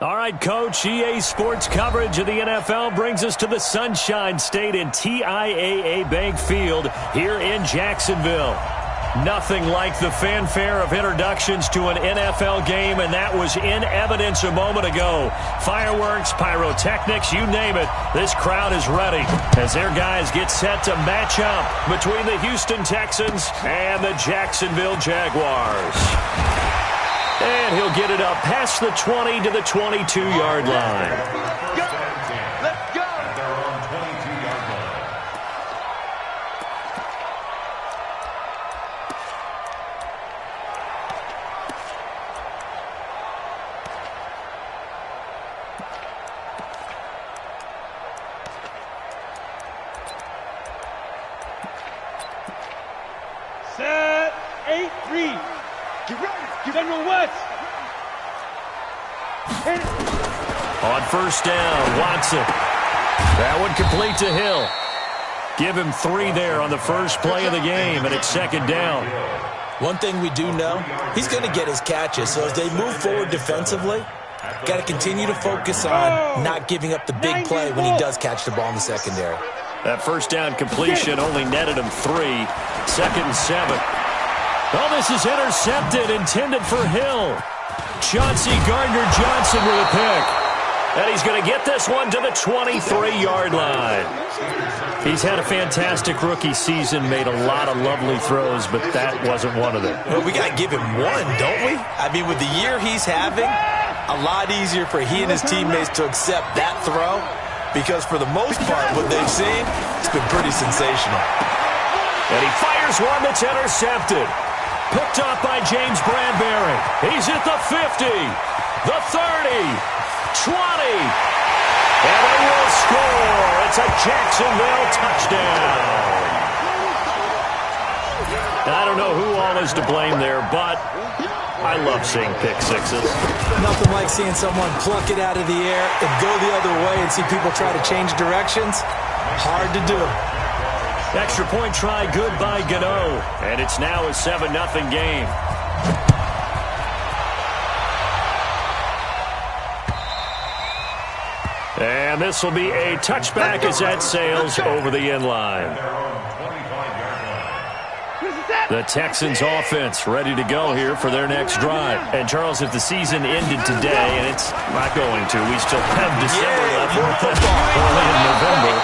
All right, Coach, EA Sports coverage of the NFL brings us to the Sunshine State in TIAA Bank Field here in Jacksonville. Nothing like the fanfare of introductions to an NFL game, and that was in evidence a moment ago. Fireworks, pyrotechnics, you name it, this crowd is ready as their guys get set to match up between the Houston Texans and the Jacksonville Jaguars. And he'll get it up past the 20 to the 22-yard line. Set, 8-3. Get ready. General West. On first down, Watson. That one complete to Hill. Give him 3 there on the first play of the game, and it's second down. One thing we do know, he's going to get his catches. So as they move forward defensively, got to continue to focus on not giving up the big play when he does catch the ball in the secondary. That first down completion only netted him 3. Second and 7. Oh, this is intercepted, intended for Hill. Chauncey Gardner-Johnson with a pick. And he's going to get this one to the 23-yard line. He's had a fantastic rookie season, made a lot of lovely throws, but that wasn't one of them. Well, we got to give him one, don't we? I mean, with the year he's having, a lot easier for he and his teammates to accept that throw because for the most part, what they've seen, it's been pretty sensational. And he fires one that's intercepted. Picked up by James Bradbury. He's at the 50, the 30, 20. And they will score. It's a Jacksonville touchdown. I don't know who all is to blame there, but I love seeing pick sixes. Nothing like seeing someone pluck it out of the air and go the other way and see people try to change directions. Hard to do. Extra point try good by Gano. And it's now a 7-0 game. And this will be a touchback as that sails over the end line. The Texans offense ready to go here for their next drive. And Charles, if the season ended today, and it's not going to, we still have December left early in November,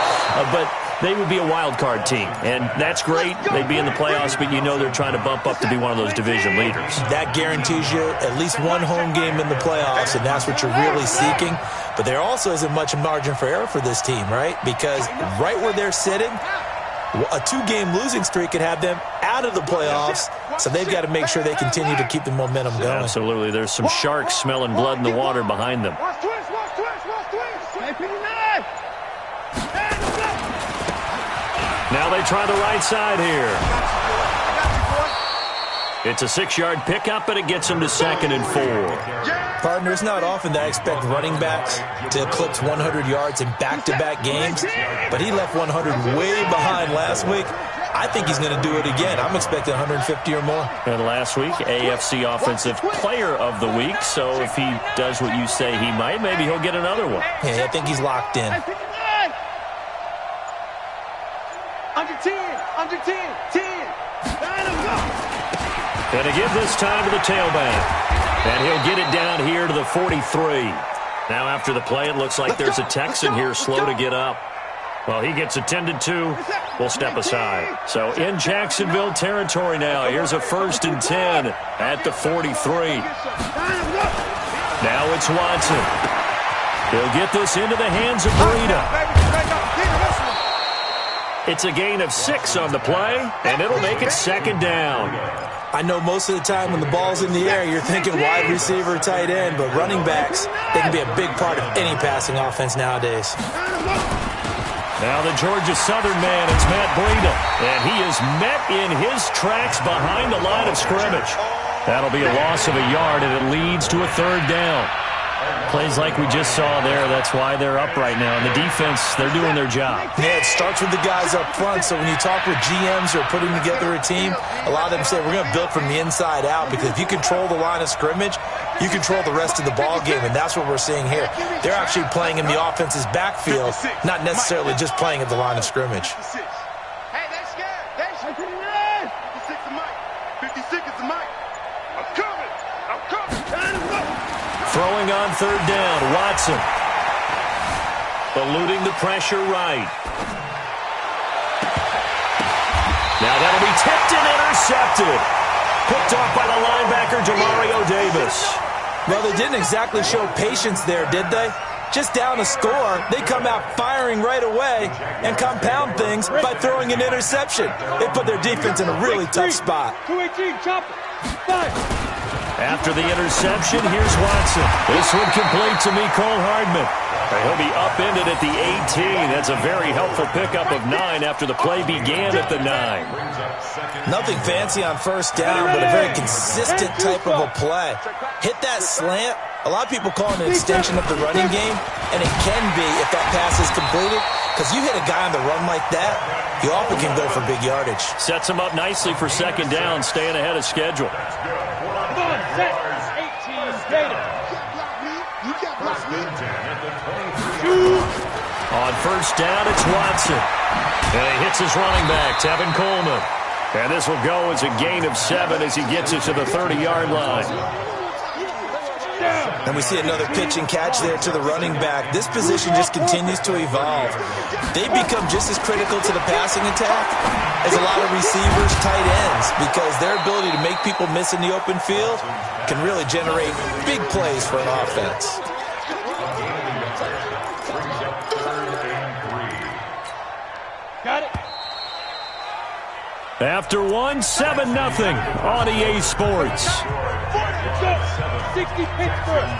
but they would be a wild card team, and that's great. They'd be in the playoffs, but you know they're trying to bump up to be one of those division leaders. That guarantees you at least one home game in the playoffs, and that's what you're really seeking. But there also isn't much margin for error for this team, right? Because right where they're sitting, a 2-game losing streak could have them out of the playoffs, so they've got to make sure they continue to keep the momentum going. Absolutely. There's some sharks smelling blood in the water behind them. Now they try the right side here. It's a 6-yard pickup, and it gets them to 2nd and 4. Partner, it's not often that I expect running backs to eclipse 100 yards in back-to-back games, but he left 100 way behind last week. I think he's going to do it again. I'm expecting 150 or more. And last week, AFC Offensive Player of the Week, so if he does what you say he might, maybe he'll get another one. Yeah, I think he's locked in. Under 10, 10. And to give this time to the tailback. And he'll get it down here to the 43. Now after the play, it looks like there's a Texan here slow to get up. Well, he gets attended to. We'll step aside. So in Jacksonville territory now. Here's a 1st and 10 at the 43. Now it's Watson. He'll get this into the hands of Breida. It's a gain of 6 on the play, and it'll make it 2nd down. I know most of the time when the ball's in the air, you're thinking wide receiver, tight end, but running backs, they can be a big part of any passing offense nowadays. Now the Georgia Southern man, it's Matt Breida, and he is met in his tracks behind the line of scrimmage. That'll be a loss of a yard, and it leads to a 3rd down. Plays like we just saw there, that's why they're up right now. And the defense, they're doing their job. Yeah, it starts with the guys up front. So when you talk with GMs who are putting together a team, a lot of them say we're going to build from the inside out because if you control the line of scrimmage, you control the rest of the ball game, and that's what we're seeing here. They're actually playing in the offense's backfield, not necessarily just playing at the line of scrimmage. Hey, that's scared. That's 56 is Mike. 56 is Mike. I'm coming. I'm coming. Throwing on third down, Watson. Eluding the pressure right. Now that'll be tipped and intercepted. Picked off by the linebacker, Demario Davis. Well, they didn't exactly show patience there, did they? Just down a score, they come out firing right away and compound things by throwing an interception. They put their defense in a really tough spot. 218, chopper. 5. After the interception, here's Watson. This one complete to Mecole Hardman. He'll be upended at the 18. That's a very helpful pickup of 9 after the play began at the 9. Nothing fancy on first down, but a very consistent type of a play. Hit that slant. A lot of people call it an extension of the running game, and it can be if that pass is completed, because you hit a guy on the run like that, you often can go for big yardage. Sets him up nicely for second down, staying ahead of schedule. Set. 18, Gator. On first down, it's Watson. And he hits his running back, Tevin Coleman. And this will go as a gain of 7 as he gets it to the 30-yard line. And we see another pitch and catch there to the running back. This position just continues to evolve. They become just as critical to the passing attack as a lot of receivers, tight ends, because their ability to make people miss in the open field can really generate big plays for an offense. Got it. After 1, 7-0 on EA Sports. 60 Pittsburgh.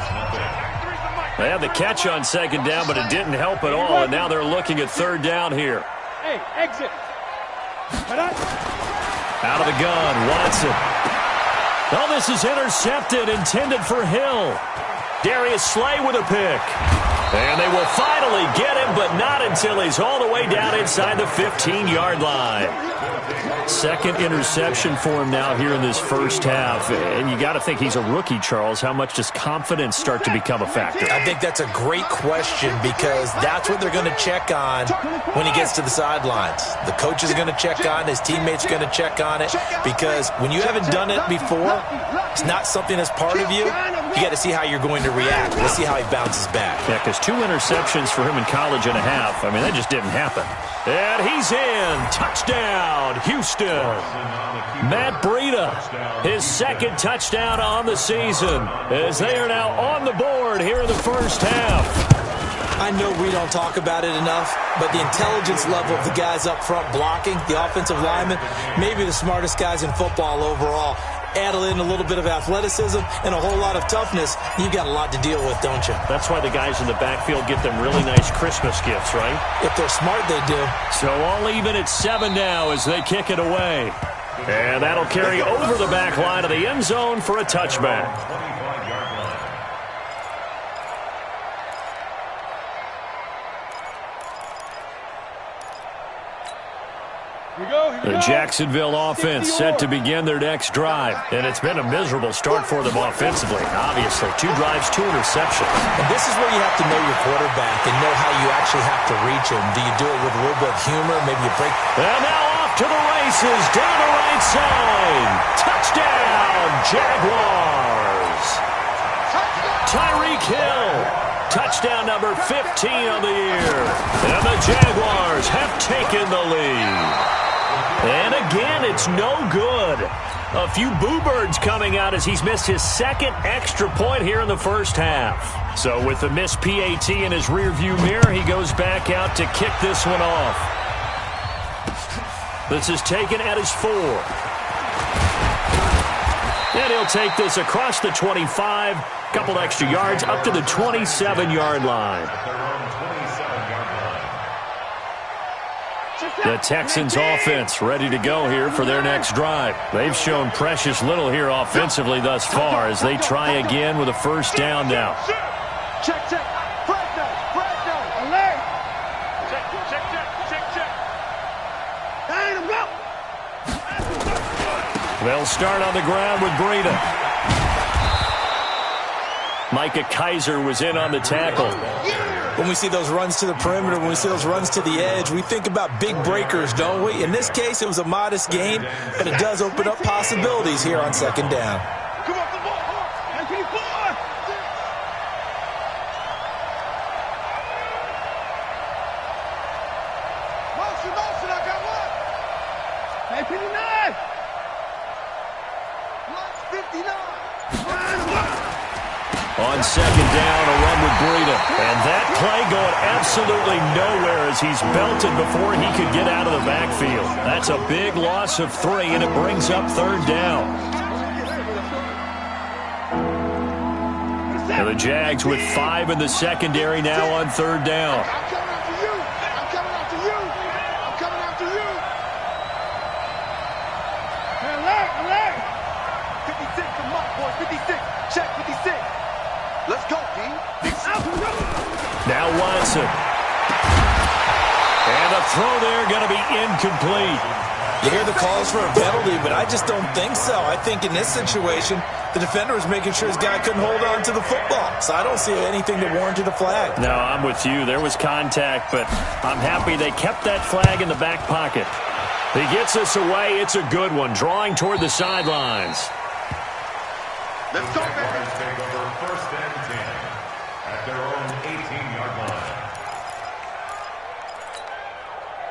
They had the catch on second down, but it didn't help at all, and now they're looking at third down here. Hey, exit. Out of the gun, Watson. Oh, this is intercepted, intended for Hill. Darius Slay with a pick. And they will finally get him, but not until he's all the way down inside the 15-yard line. Second interception for him now here in this first half. And you got to think he's a rookie, Charles. How much does confidence start to become a factor? I think that's a great question, because that's what they're going to check on when he gets to the sidelines. The coach is going to check on, his teammates are going to check on it, because when you haven't done it before, it's not something that's part of you. You got to see how you're going to react. Let's see how he bounces back. Yeah, because 2 interceptions for him in college and a half. I mean, that just didn't happen. And he's in. Touchdown, Houston. Matt Breida, his second touchdown on the season, as they are now on the board here in the first half. I know we don't talk about it enough, but the intelligence level of the guys up front blocking, the offensive linemen, maybe the smartest guys in football overall. Add in a little bit of athleticism and a whole lot of toughness, you got a lot to deal with, don't you? That's why the guys in the backfield get them really nice Christmas gifts, right? If they're smart, they do. So all even at 7 now as they kick it away. And that'll carry over the back line of the end zone for a touchback. The Jacksonville offense set to begin their next drive. And it's been a miserable start for them offensively. Obviously, 2 drives, 2 interceptions. And this is where you have to know your quarterback and know how you actually have to reach him. Do you do it with a little bit of humor? Maybe you break. And now off to the races, down the right side. Touchdown, Jaguars. Tyreek Hill. Touchdown number 15 on the year. And the Jaguars have taken the lead. And again, it's no good. A few boo birds coming out as he's missed his second extra point here in the first half. So with the missed PAT in his rearview mirror, he goes back out to kick this one off. This is taken at his 4. And he'll take this across the 25, couple extra yards, up to the 27-yard line. The Texans offense ready to go here for their next drive. They've shown precious little here offensively thus far as they try again with a first down now. Check, check. Flag down. Alert. Check. They'll start on the ground with Breida. Micah Kiser was in on the tackle. When we see those runs to the perimeter, when we see those runs to the edge, we think about big breakers, don't we? In this case, it was a modest gain, but it does open up possibilities here on second down. Come on, the ball. Motion, I got one. Hey, 59. 59. On second down, a run with Breida. And that play going absolutely nowhere as he's belted before he could get out of the backfield. That's a big loss of 3, and it brings up third down. And the Jags with 5 in the secondary now on third down. I'm coming after you. I'm coming after you. I'm coming after you. Alert. 56, come on, boys. 56. Check 56. Let's go, D. Now Watson. And a throw there going to be incomplete. You hear the calls for a penalty, but I just don't think so. I think in this situation, the defender was making sure his guy couldn't hold on to the football. So I don't see anything that warranted a flag. No, I'm with you. There was contact, but I'm happy they kept that flag in the back pocket. He gets us away. It's a good one, drawing toward the sidelines. Let's go, baby. Take over first and 10 at their own 18-yard line.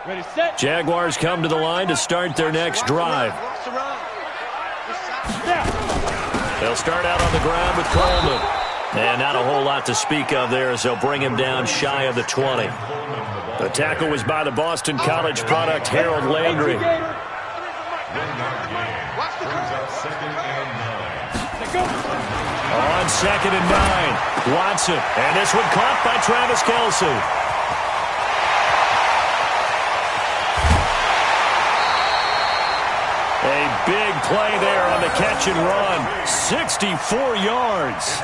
Ready, set. Jaguars come to the line to start their next drive. They'll start out on the ground with Coleman. And not a whole lot to speak of there as they'll bring him down shy of the 20. The tackle was by the Boston College product, Harold Landry. Watch the curve. Second and 9. On second and 9, Watson. And this one caught by Travis Kelce. A big play there on the catch and run. 64 yards.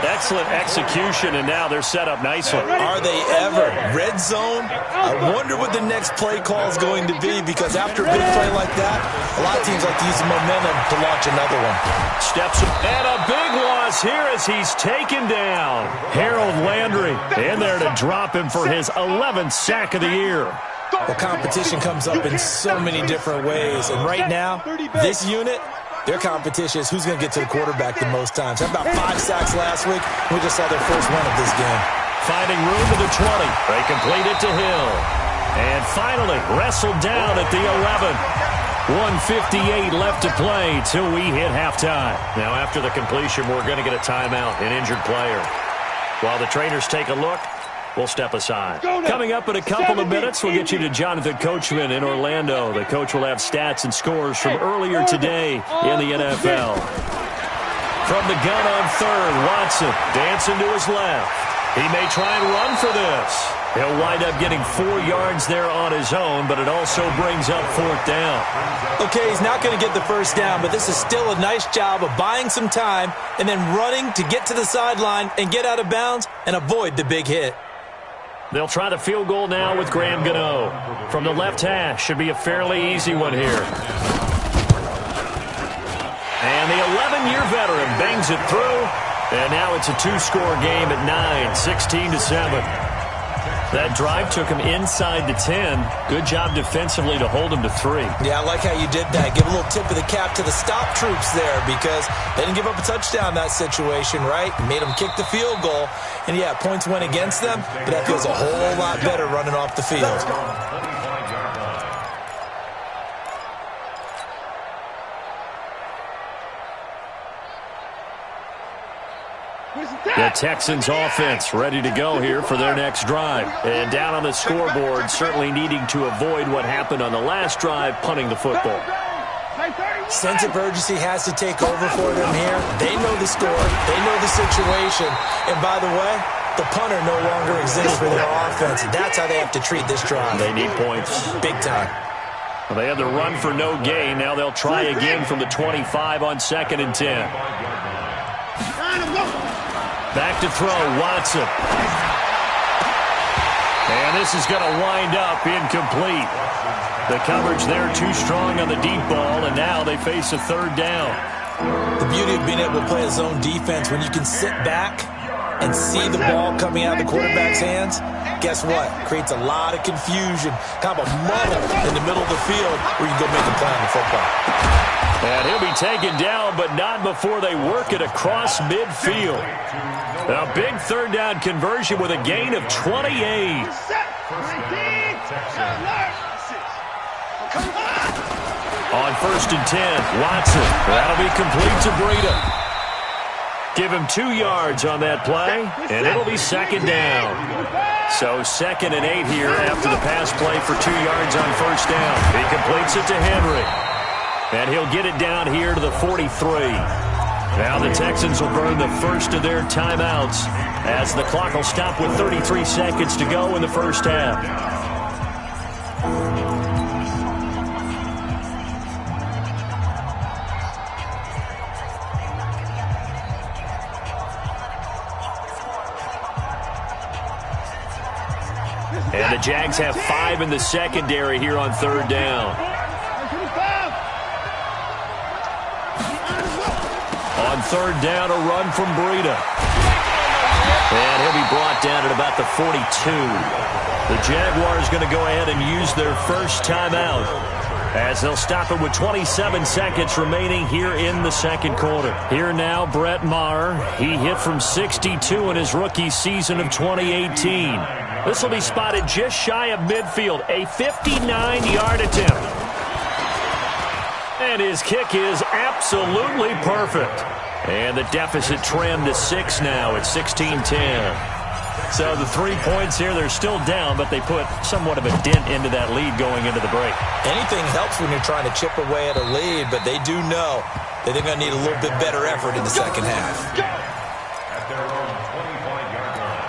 Excellent execution, and now they're set up nicely. Are they ever? Red zone? I wonder what the next play call is going to be, because after a big play like that, a lot of teams like to use the momentum to launch another one. Steps and a big loss here as he's taken down. Harold Landry in there to drop him for his 11th sack of the year. Well, competition comes up in so many different ways, and right now, this unit, their competition is who's going to get to the quarterback the most times. How about 5 sacks last week? We just saw their first win of this game. Finding room to the 20. They complete it to Hill. And finally, wrestled down at the 11. 1:58 left to play till we hit halftime. Now, after the completion, we're going to get a timeout, an injured player. While the trainers take a look, we'll step aside. Coming up in a couple of minutes, we'll get you to Jonathan Coachman in Orlando. The coach will have stats and scores from earlier today in the NFL. From the gun on third, Watson dancing to his left. He may try and run for this. He'll wind up getting 4 yards there on his own, but it also brings up fourth down. Okay, he's not going to get the first down, but this is still a nice job of buying some time and then running to get to the sideline and get out of bounds and avoid the big hit. They'll try the field goal now with Graham Gano. From the left hash, should be a fairly easy one here. And the 11-year veteran bangs it through. And now it's a 2-score game at 9, 16-7. That drive took him inside the 10. Good job defensively to hold him to 3. Yeah, I like how you did that. Give a little tip of the cap to the stop troops there, because they didn't give up a touchdown in that situation, right? Made them kick the field goal. And, yeah, points went against them, but that feels a whole lot better running off the field. The Texans offense ready to go here for their next drive. And down on the scoreboard, certainly needing to avoid what happened on the last drive, punting the football. Sense of urgency has to take over for them here. They know the score. They know the situation. And by the way, the punter no longer exists for their offense. That's how they have to treat this drive. They need points. Big time. Well, they had the run for no gain. Now they'll try again from the 25 on second and 10. Back to throw, Watson. And this is going to wind up incomplete. The coverage there too strong on the deep ball, and now they face a third down. The beauty of being able to play a zone defense, when you can sit back and see the ball coming out of the quarterback's hands, guess what? Creates a lot of confusion, kind of a muddle in the middle of the field where you can go make a play on the football. And he'll be taken down, but not before they work it across midfield. A big third down conversion with a gain of 28. On 1st and 10, Watson. That'll be complete to Breida. Give him 2 yards on that play, and it'll be 2nd down. So 2nd and 8 here after the pass play for 2 yards on 1st down. He completes it to Henry. And he'll get it down here to the 43. Now the Texans will burn the first of their timeouts as the clock will stop with 33 seconds to go in the first half. And the Jags have 5 in the secondary here on 3rd down. On 3rd down, a run from Breida. And he'll be brought down at about the 42. The Jaguars going to go ahead and use their first timeout as they'll stop it with 27 seconds remaining here in the second quarter. Here now, Brett Maher. He hit from 62 in his rookie season of 2018. This will be spotted just shy of midfield, a 59-yard attempt. And his kick is absolutely perfect. And the deficit trimmed to 6 now at 16-10. So the 3 points here, they're still down, but they put somewhat of a dent into that lead going into the break. Anything helps when you're trying to chip away at a lead, but they do know that they're going to need a little bit better effort in the second half. At their own 25-yard line.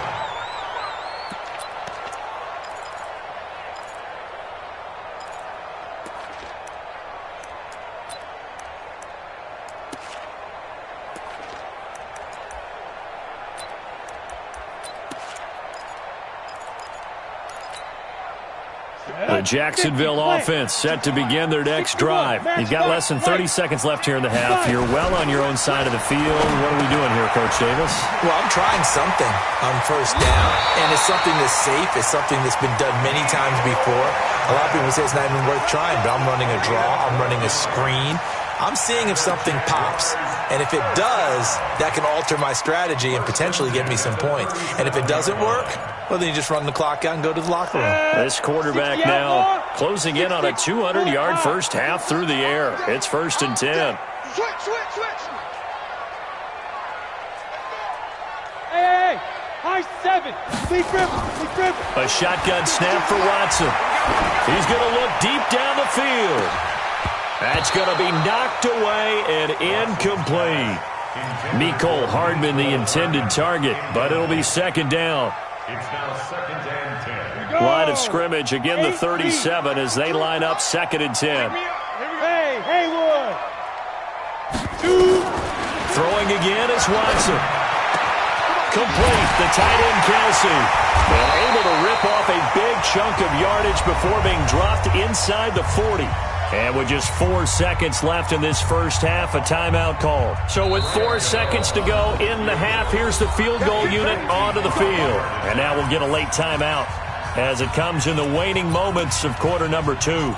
The Jacksonville offense set to begin their next drive. You've got less than 30 seconds left here in the half. You're well on your own side of the field. What are we doing here, Coach Davis? Well, I'm trying something on 1st down, and it's something that's safe. It's something that's been done many times before. A lot of people say it's not even worth trying, but I'm running a draw. I'm running a screen. I'm seeing if something pops, and if it does, that can alter my strategy and potentially get me some points. And if it doesn't work, well, then you just run the clock out and go to the locker room. This quarterback now closing in on a 200-yard first half through the air. It's 1st and 10. Switch. Hey, high 7. Lead grip. A shotgun snap for Watson. He's going to look deep down the field. That's going to be knocked away and incomplete. Mecole Hardman, the intended target, but it'll be 2nd down. It's now 2nd and 10. Line of scrimmage, again the 37 as they line up 2nd and 10. Hey, Haywood. 2. Throwing again is Watson. Complete, the tight end Kelsey. And able to rip off a big chunk of yardage before being dropped inside the 40. And with just 4 seconds left in this first half, a timeout call. So with 4 seconds to go in the half, here's the field goal unit onto the field. And now we'll get a late timeout as it comes in the waning moments of quarter number 2.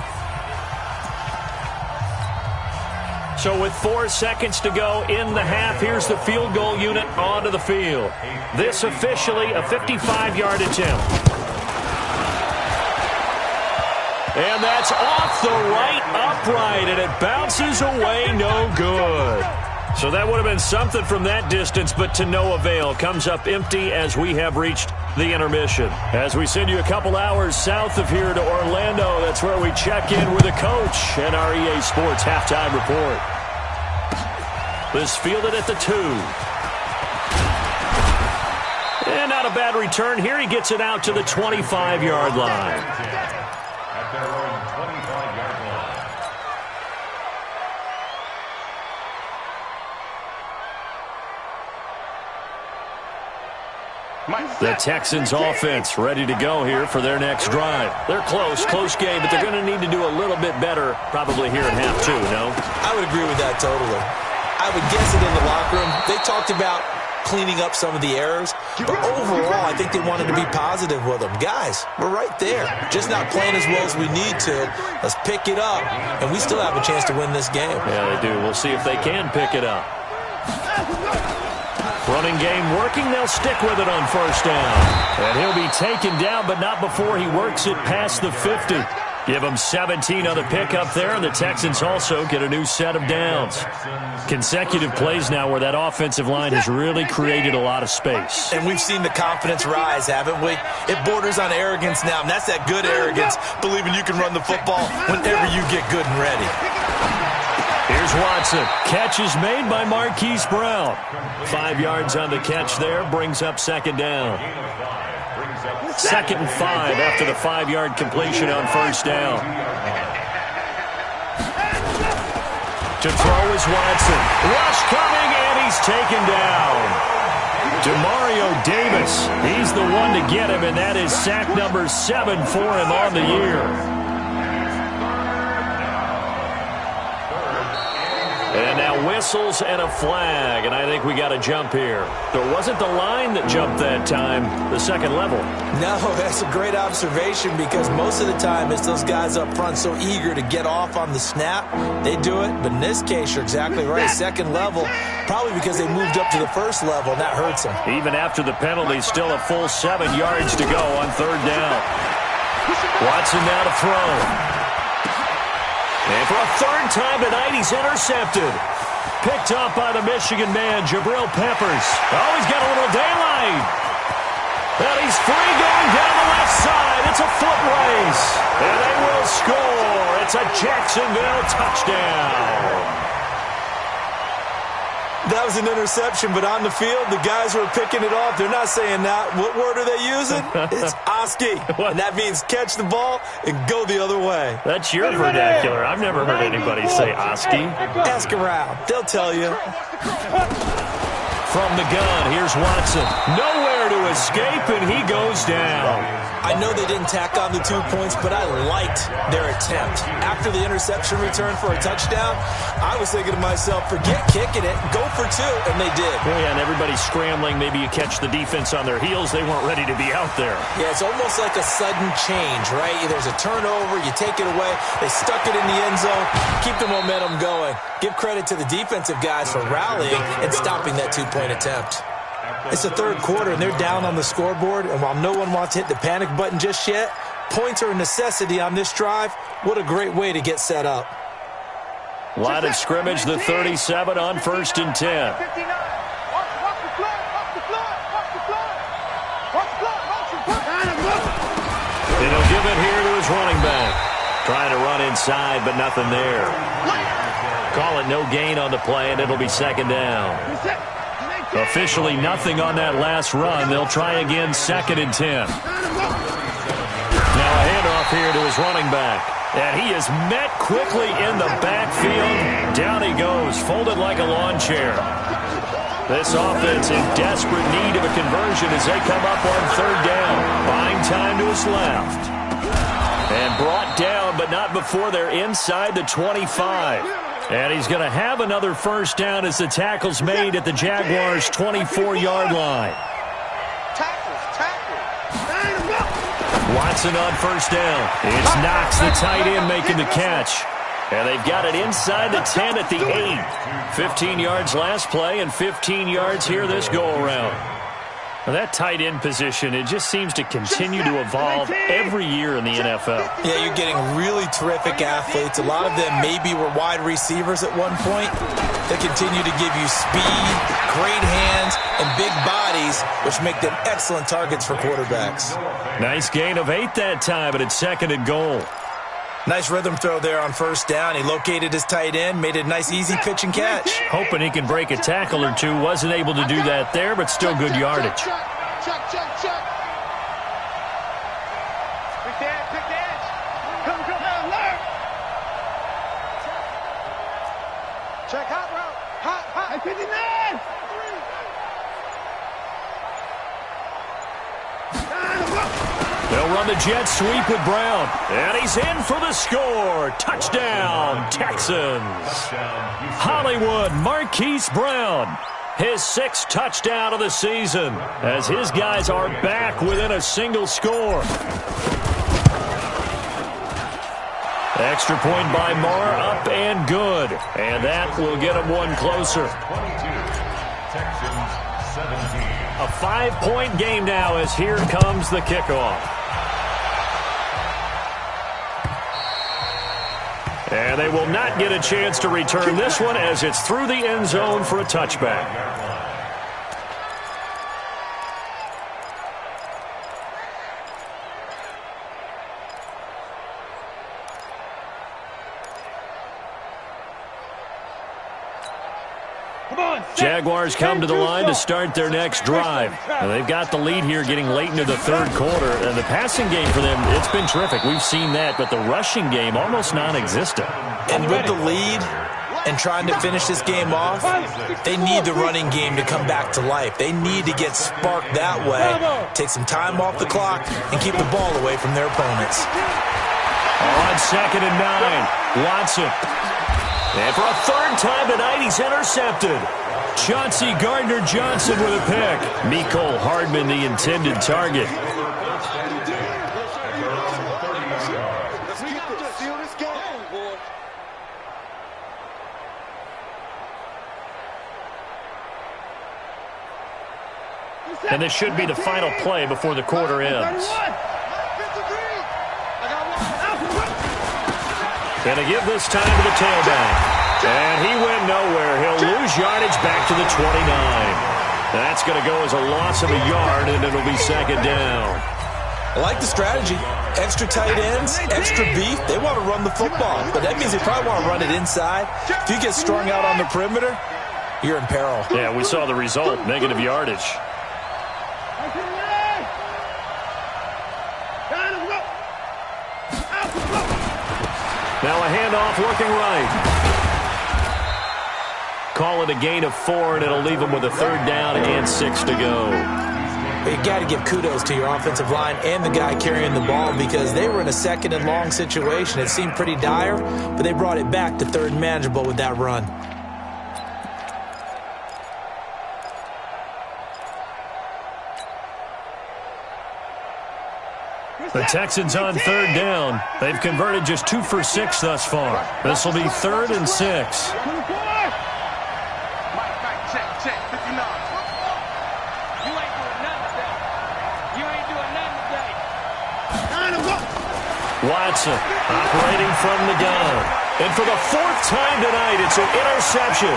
So with 4 seconds to go in the half, here's the field goal unit onto the field. This officially a 55-yard attempt. And that's off the right upright, and it bounces away no good. So that would have been something from that distance, but to no avail. Comes up empty as we have reached the intermission. As we send you a couple hours south of here to Orlando, that's where we check in with the coach and our EA Sports halftime report. This fielded at the 2. And not a bad return here. He gets it out to the 25-yard line. At their own 25-yard line. The Texans offense ready to go here for their next drive. They're close game, but they're going to need to do a little bit better probably here in half 2, no? I would agree with that totally. I would guess it in the locker room. They talked about cleaning up some of the errors, but overall, I think they wanted to be positive with them. Guys, we're right there. Just not playing as well as we need to. Let's pick it up, and we still have a chance to win this game. Yeah, they do. We'll see if they can pick it up. Running game working. They'll stick with it on first down. And he'll be taken down, but not before he works it past the 50. Give them 17 on the pickup there, and the Texans also get a new set of downs. Consecutive plays now where that offensive line has really created a lot of space. And we've seen the confidence rise, haven't we? It borders on arrogance now, and that's that good arrogance, believing you can run the football whenever you get good and ready. Here's Watson. Catch is made by Marquise Brown. 5 yards on the catch there, brings up second down. 2nd and 5 after the 5-yard completion on first down. To throw is Watson. Rush coming, and he's taken down. Demario Davis, he's the one to get him, and that is sack number 7 for him on the year. And now whistles and a flag, and I think we got a jump here. There wasn't the line that jumped that time, the second level. No, that's a great observation because most of the time it's those guys up front so eager to get off on the snap. They do it, but in this case, you're exactly right. Second level, probably because they moved up to the first level, and that hurts them. Even after the penalty, still a full 7 yards to go on third down. Watson now to throw. And for a third time tonight, he's intercepted. Picked up by the Michigan man, Jabril Peppers. Oh, he's got a little daylight. And he's free going down the left side. It's a foot race. And they will score. It's a Jacksonville touchdown. That was an interception, but on the field, the guys who are picking it off, they're not saying that. What word are they using? It's Oski. And that means catch the ball and go the other way. That's your vernacular. I've never heard anybody say Oski. Ask around. They'll tell you. From the gun, here's Watson. Nowhere to escape, and he goes down. I know they didn't tack on the 2 points, but I liked their attempt. After the interception return for a touchdown, I was thinking to myself, forget kicking it, go for 2, and they did. Well, yeah, and everybody's scrambling. Maybe you catch the defense on their heels. They weren't ready to be out there. Yeah, it's almost like a sudden change, right? There's a turnover, you take it away, they stuck it in the end zone, keep the momentum going. Give credit to the defensive guys for rallying and stopping that 2-point attempt. It's the third quarter, and they're down on the scoreboard, and while no one wants to hit the panic button just yet, points are a necessity on this drive. What a great way to get set up. Line of scrimmage, the 37 on 1st and 10. And he'll give it here to his running back. Trying to run inside, but nothing there. Call it no gain on the play, and it'll be second down. Officially nothing on that last run. They'll try again, 2nd and 10. Now a handoff here to his running back. And he is met quickly in the backfield. Down he goes, folded like a lawn chair. This offense in desperate need of a conversion as they come up on third down. Buying time to his left. And brought down, but not before they're inside the 25. And he's going to have another first down as the tackle's made at the Jaguars' 24-yard line. Watson on first down. It's Knox, the tight end, making the catch. And they've got it inside the 10 at the 8. 15 yards last play and 15 yards here this go-around. Well, that tight end position, it just seems to continue to evolve every year in the NFL. Yeah, you're getting really terrific athletes. A lot of them maybe were wide receivers at one point. They continue to give you speed, great hands, and big bodies, which make them excellent targets for quarterbacks. Nice gain of 8 that time, but it's 2nd and goal. Nice rhythm throw there on first down. He located his tight end, made it a nice, easy pitch and catch. Hoping he can break a tackle or two. Wasn't able to do that there, but still good yardage. Check. Pick the edge. Come, alert. Check hot route. Hot. 59. They'll run the jet sweep with Brown. And he's in for the score. Touchdown, Texans. Hollywood Marquise Brown. His 6th touchdown of the season as his guys are back within a single score. Extra point by Marr, up and good. And that will get him one closer. 22, Texans 17. A 5-point game now as here comes the kickoff. And they will not get a chance to return this one as it's through the end zone for a touchback. Jaguars come to the line to start their next drive. Now, they've got the lead here getting late into the third quarter. And the passing game for them, it's been terrific. We've seen that, but the rushing game almost non-existent. And with the lead and trying to finish this game off, they need the running game to come back to life. They need to get sparked that way, take some time off the clock, and keep the ball away from their opponents. On 2nd and 9, Watson. And for a 3rd time tonight, he's intercepted. Chauncey Gardner-Johnson with a pick. Mecole Hardman, the intended target. And this should be the final play before the quarter ends. Going to give this time to the tailback. And he went nowhere. He'll lose yardage back to the 29. That's going to go as a loss of a yard, and it'll be 2nd down. I like the strategy. Extra tight ends, extra beef. They want to run the football, but that means they probably want to run it inside. If you get strung out on the perimeter, you're in peril. Yeah, we saw the result, negative yardage. Now a handoff working right. Call it a gain of 4, and it'll leave them with a 3rd down and 6 to go. You got to give kudos to your offensive line and the guy carrying the ball because they were in a 2nd and long situation. It seemed pretty dire, but they brought it back to 3rd and manageable with that run. The Texans on 3rd down. They've converted just 2 for 6 thus far. This will be 3rd and 6. Watson operating from the gun. And for the 4th time tonight, it's an interception.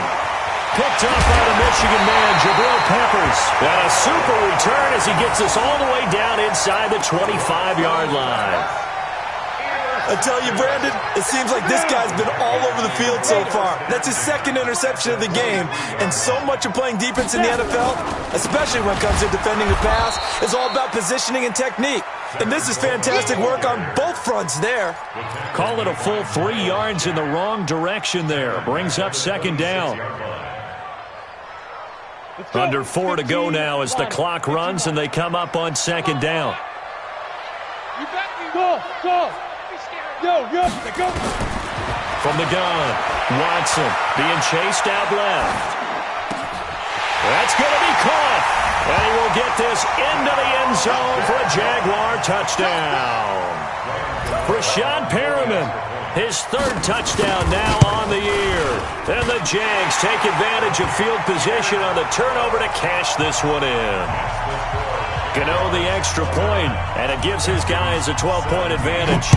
Picked up by the Michigan man, Jabril Peppers. And a super return as he gets us all the way down inside the 25-yard line. I tell you, Brandon, it seems like this guy's been all over the field so far. That's his 2nd interception of the game. And so much of playing defense in the NFL, especially when it comes to defending the pass, is all about positioning and technique. And this is fantastic work on both fronts there. Call it a full 3 yards in the wrong direction there. Brings up 2nd down. Under 4 to go now as the clock runs and they come up on 2nd down. Go. From the gun, Watson being chased out left. That's going to be caught. And he will get this into the end zone for a Jaguar touchdown. Rashawn Perriman, his 3rd touchdown now on the year. And the Jags take advantage of field position on the turnover to cash this one in. Gano the extra point, and it gives his guys a 12-point advantage.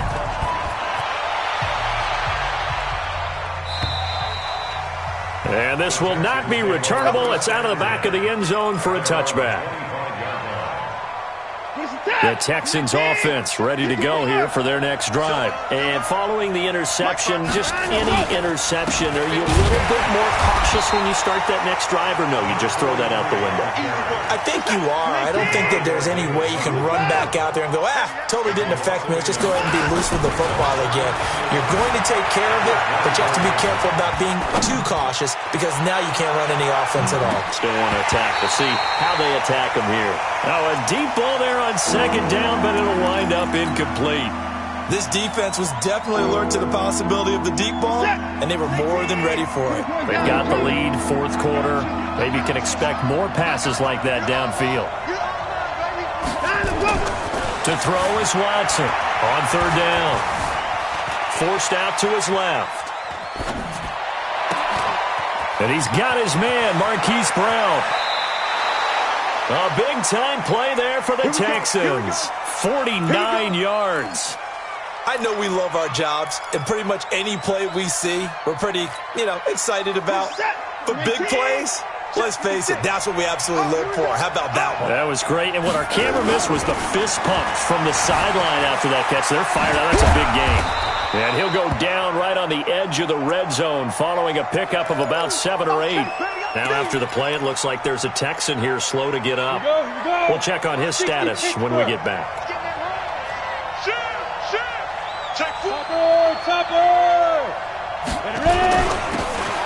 And this will not be returnable. It's out of the back of the end zone for a touchback. The Texans offense ready to go here for their next drive. And following the interception, just any interception, are you a little bit more cautious when you start that next drive, or no, you just throw that out the window? I think you are. I don't think that there's any way you can run back out there and go, totally didn't affect me. Let's just go ahead and be loose with the football again. You're going to take care of it, but you have to be careful about being too cautious because now you can't run any offense at all. Still want to attack. We'll see how they attack them here. Now a deep ball there on 2nd it down, but it'll wind up incomplete. This defense was definitely alert to the possibility of the deep ball, and they were more than ready for it. They've got the lead, fourth quarter. Maybe you can expect more passes like that downfield. To throw is Watson on third down. Forced out to his left. And he's got his man, Marquise Brown. A big-time play there for the Texans. 49 yards. I know we love our jobs, and pretty much any play we see, we're pretty, excited about. But big plays, let's face it, that's what we absolutely live for. How about that one? That was great. And what our camera missed was the fist pump from the sideline after that catch. They're fired out. That's a big game. And he'll go down right on the edge of the red zone following a pickup of about 7 or 8. Now after the play, it looks like there's a Texan here slow to get up. We'll check on his status when we get back.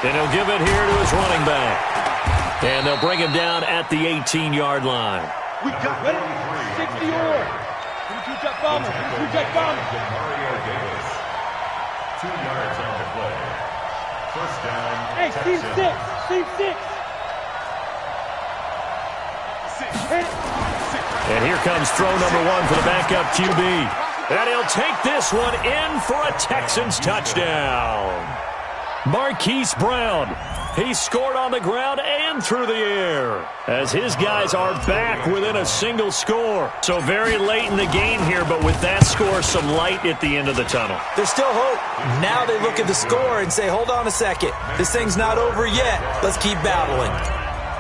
And he'll give it here to his running back. And they'll bring him down at the 18-yard line. We got 60 or. Mario Davis. 2 yards on the play. First down, Hey, Texans. C6. And here comes throw number 1 for the backup QB. And he'll take this one in for a Texans touchdown. Marquise Brown. He scored on the ground and through the air as his guys are back within a single score. So very late in the game here, but with that score, some light at the end of the tunnel. There's still hope. Now they look at the score and say, hold on a second. This thing's not over yet. Let's keep battling.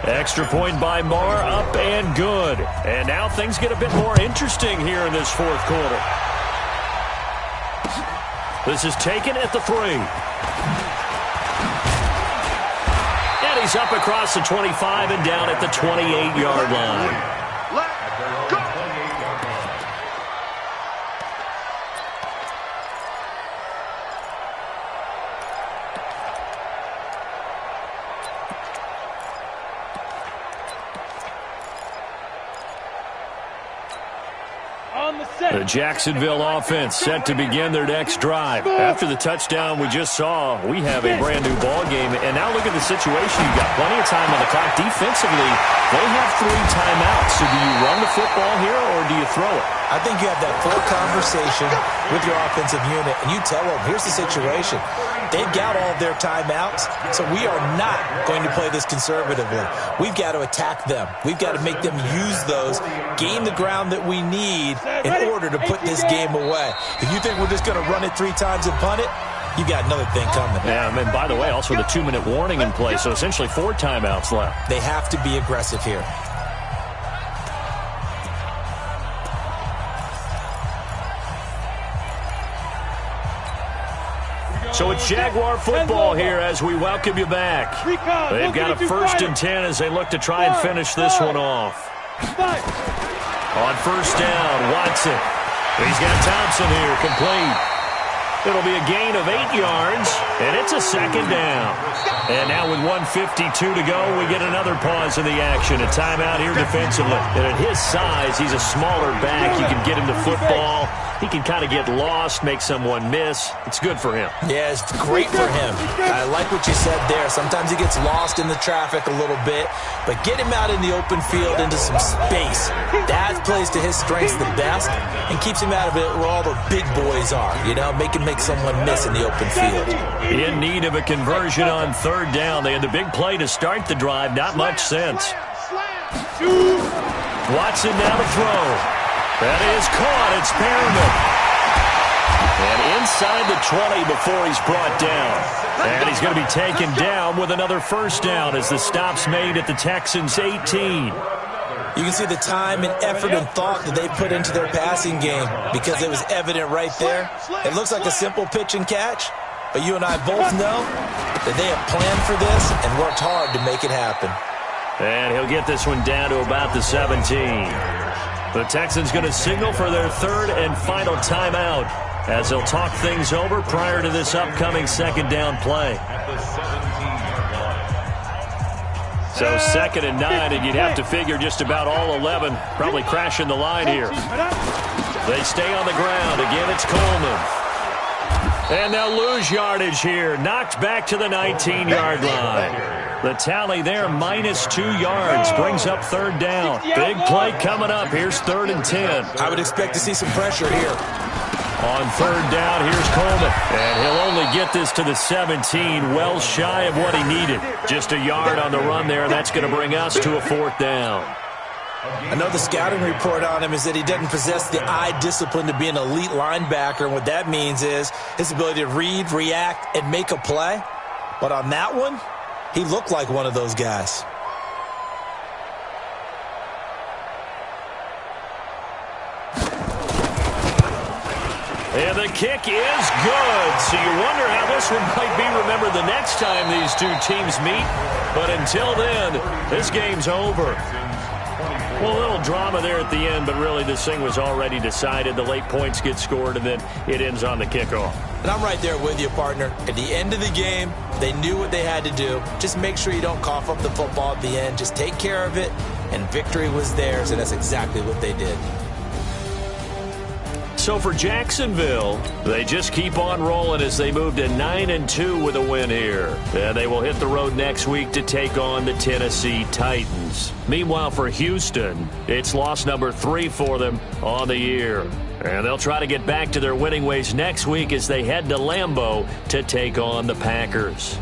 Extra point by Marr, up and good. And now things get a bit more interesting here in this fourth quarter. This is taken at the 3. And he's up across the 25 and down at the 28-yard line. The Jacksonville offense set to begin their next drive. After the touchdown we just saw, we have a brand-new ball game. And now look at the situation. You've got plenty of time on the clock. Defensively, they have 3 timeouts. So do you run the football here or do you throw it? I think you have that full conversation with your offensive unit, and you tell them, here's the situation. They've got all their timeouts, so we are not going to play this conservatively. We've got to attack them. We've got to make them use those, gain the ground that we need in order to put this game away. If you think we're just going to run it 3 times and punt it, you got another thing coming. Yeah, and by the way, also the 2-minute warning in play, so essentially 4 timeouts left. They have to be aggressive here. So it's Jaguar football here as we welcome you back. They've got a 1st and 10 as they look to try and finish this one off. On first down, Watson. He's got Thompson here, complete. It'll be a gain of 8 yards, and it's a 2nd down. And now with 1:52 to go, we get another pause in the action. A timeout here defensively. And at his size, he's a smaller back. You can get him the football. He can kind of get lost, make someone miss. It's good for him. Yeah, it's great for him. I like what you said there. Sometimes he gets lost in the traffic a little bit, but get him out in the open field into some space. That plays to his strengths the best and keeps him out of it where all the big boys are, make him make someone miss in the open field. In need of a conversion on 3rd down. They had the big play to start the drive. Not much sense. Watson now to throw. That is caught. It's Perriman. And inside the 20 before he's brought down. And he's going to be taken down with another 1st down as the stop's made at the Texans' 18. You can see the time and effort and thought that they put into their passing game because it was evident right there. It looks like a simple pitch and catch, but you and I both know that they have planned for this and worked hard to make it happen. And he'll get this one down to about the 17. The Texans going to signal for their 3rd and final timeout as they'll talk things over prior to this upcoming 2nd down play. At the 17-yard line. So 2nd and 9, and you'd have to figure just about all 11 probably crashing the line here. They stay on the ground. Again, it's Coleman. And they'll lose yardage here. Knocked back to the 19-yard line. The tally there, -2 yards. Brings up 3rd down. Big play coming up. Here's 3rd and 10. I would expect to see some pressure here. On 3rd down, here's Coleman. And he'll only get this to the 17, well shy of what he needed. Just a yard on the run there, and that's going to bring us to a 4th down. I know the scouting report on him is that he doesn't possess the eye discipline to be an elite linebacker, and what that means is his ability to read, react, and make a play. But on that one, he looked like one of those guys. And the kick is good. So you wonder how this one might be remembered the next time these two teams meet. But until then, this game's over. Well, a little drama there at the end, but really this thing was already decided. The late points get scored, and then it ends on the kickoff. And I'm right there with you, partner. At the end of the game, they knew what they had to do. Just make sure you don't cough up the football at the end. Just take care of it, and victory was theirs, and that's exactly what they did. So for Jacksonville, they just keep on rolling as they move to 9-2 with a win here. And they will hit the road next week to take on the Tennessee Titans. Meanwhile, for Houston, it's loss number 3 for them on the year. And they'll try to get back to their winning ways next week as they head to Lambeau to take on the Packers.